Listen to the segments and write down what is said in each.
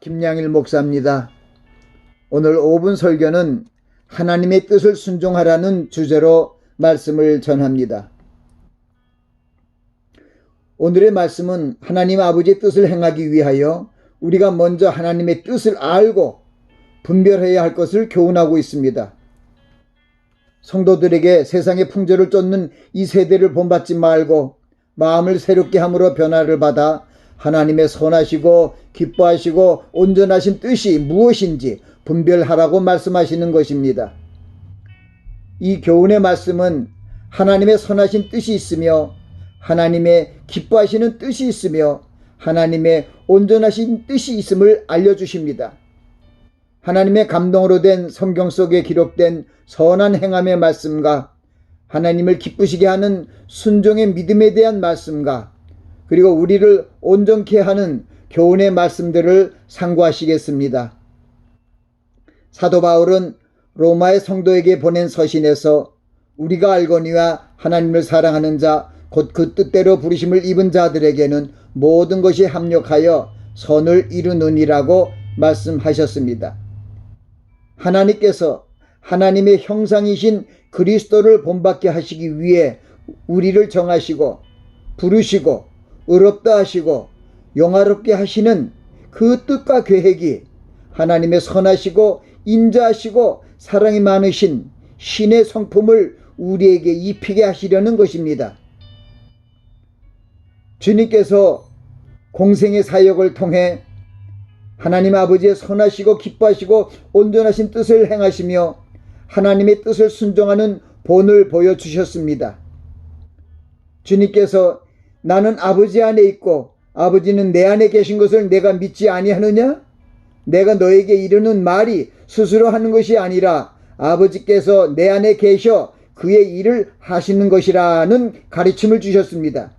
김양일 목사입니다. 오늘 5분 설교는 하나님의 뜻을 순종하라는 주제로 말씀을 전합니다. 오늘의 말씀은 하나님 아버지의 뜻을 행하기 위하여 우리가 먼저 하나님의 뜻을 알고 분별해야 할 것을 교훈하고 있습니다. 성도들에게 세상의 풍조를 쫓는 이 세대를 본받지 말고 마음을 새롭게 함으로 변화를 받아 하나님의 선하시고 기뻐하시고 온전하신 뜻이 무엇인지 분별하라고 말씀하시는 것입니다. 이 교훈의 말씀은 하나님의 선하신 뜻이 있으며 하나님의 기뻐하시는 뜻이 있으며 하나님의 온전하신 뜻이 있음을 알려주십니다. 하나님의 감동으로 된 성경 속에 기록된 선한 행함의 말씀과 하나님을 기쁘시게 하는 순종의 믿음에 대한 말씀과 그리고 우리를 온전케 하는 교훈의 말씀들을 상고하시겠습니다. 사도 바울은 로마의 성도에게 보낸 서신에서 우리가 알거니와 하나님을 사랑하는 자 곧 그 뜻대로 부르심을 입은 자들에게는 모든 것이 합력하여 선을 이루느니라고 말씀하셨습니다. 하나님께서 하나님의 형상이신 그리스도를 본받게 하시기 위해 우리를 정하시고 부르시고 의롭다 하시고 영화롭게 하시는 그 뜻과 계획이 하나님의 선하시고 인자하시고 사랑이 많으신 신의 성품을 우리에게 입히게 하시려는 것입니다. 주님께서 공생의 사역을 통해 하나님 아버지의 선하시고 기뻐하시고 온전하신 뜻을 행하시며 하나님의 뜻을 순종하는 본을 보여주셨습니다. 주님께서 나는 아버지 안에 있고 아버지는 내 안에 계신 것을 내가 믿지 아니하느냐? 내가 너에게 이르는 말이 스스로 하는 것이 아니라 아버지께서 내 안에 계셔 그의 일을 하시는 것이라는 가르침을 주셨습니다.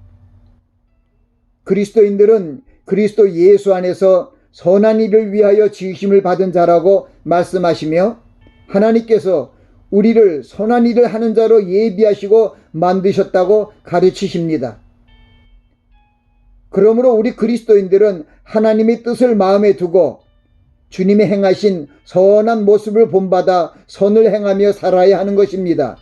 그리스도인들은 그리스도 예수 안에서 선한 일을 위하여 지으심을 받은 자라고 말씀하시며 하나님께서 우리를 선한 일을 하는 자로 예비하시고 만드셨다고 가르치십니다. 그러므로 우리 그리스도인들은 하나님의 뜻을 마음에 두고 주님이 행하신 선한 모습을 본받아 선을 행하며 살아야 하는 것입니다.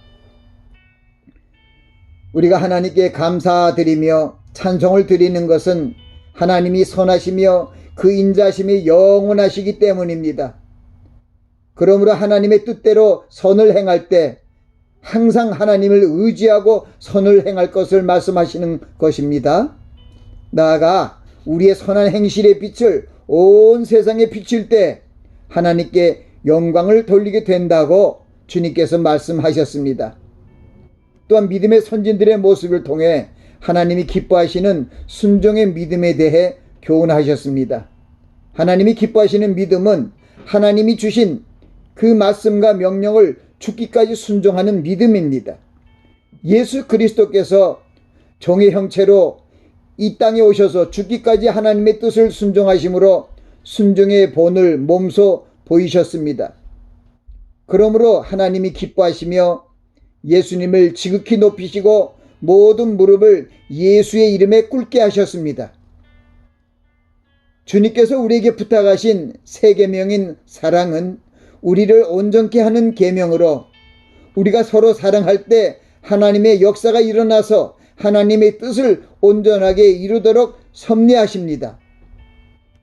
우리가 하나님께 감사드리며 찬송을 드리는 것은 하나님이 선하시며 그 인자심이 영원하시기 때문입니다. 그러므로 하나님의 뜻대로 선을 행할 때 항상 하나님을 의지하고 선을 행할 것을 말씀하시는 것입니다. 나아가 우리의 선한 행실의 빛을 온 세상에 비칠 때 하나님께 영광을 돌리게 된다고 주님께서 말씀하셨습니다. 또한 믿음의 선진들의 모습을 통해 하나님이 기뻐하시는 순종의 믿음에 대해 교훈하셨습니다. 하나님이 기뻐하시는 믿음은 하나님이 주신 그 말씀과 명령을 죽기까지 순종하는 믿음입니다. 예수 그리스도께서 종의 형체로 이 땅에 오셔서 죽기까지 하나님의 뜻을 순종하심으로 순종의 본을 몸소 보이셨습니다. 그러므로 하나님이 기뻐하시며 예수님을 지극히 높이시고 모든 무릎을 예수의 이름에 꿇게 하셨습니다. 주님께서 우리에게 부탁하신 세 계명인 사랑은 우리를 온전케 하는 계명으로 우리가 서로 사랑할 때 하나님의 역사가 일어나서 하나님의 뜻을 온전하게 이루도록 섭리하십니다.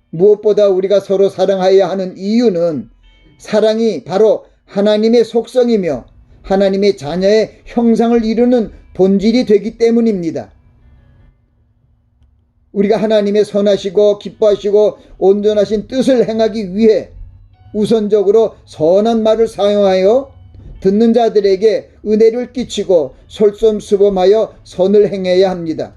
무엇보다 우리가 서로 사랑하여야 하는 이유는 사랑이 바로 하나님의 속성이며 하나님의 자녀의 형상을 이루는 본질이 되기 때문입니다. 우리가 하나님의 선하시고 기뻐하시고 온전하신 뜻을 행하기 위해 우선적으로 선한 말을 사용하여 듣는 자들에게 은혜를 끼치고 솔선수범하여 선을 행해야 합니다.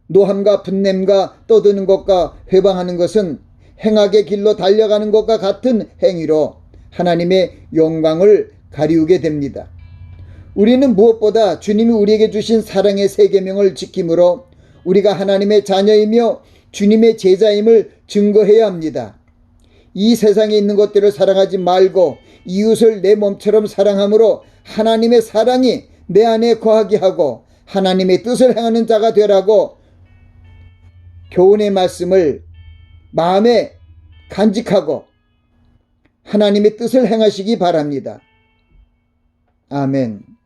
노함과 분냄과 떠드는 것과 회방하는 것은 행악의 길로 달려가는 것과 같은 행위로 하나님의 영광을 가리우게 됩니다. 우리는 무엇보다 주님이 우리에게 주신 사랑의 세 계명을 지킴으로 우리가 하나님의 자녀이며 주님의 제자임을 증거해야 합니다. 이 세상에 있는 것들을 사랑하지 말고 이웃을 내 몸처럼 사랑함으로 하나님의 사랑이 내 안에 거하게 하고 하나님의 뜻을 행하는 자가 되라고 교훈의 말씀을 마음에 간직하고 하나님의 뜻을 행하시기 바랍니다. 아멘.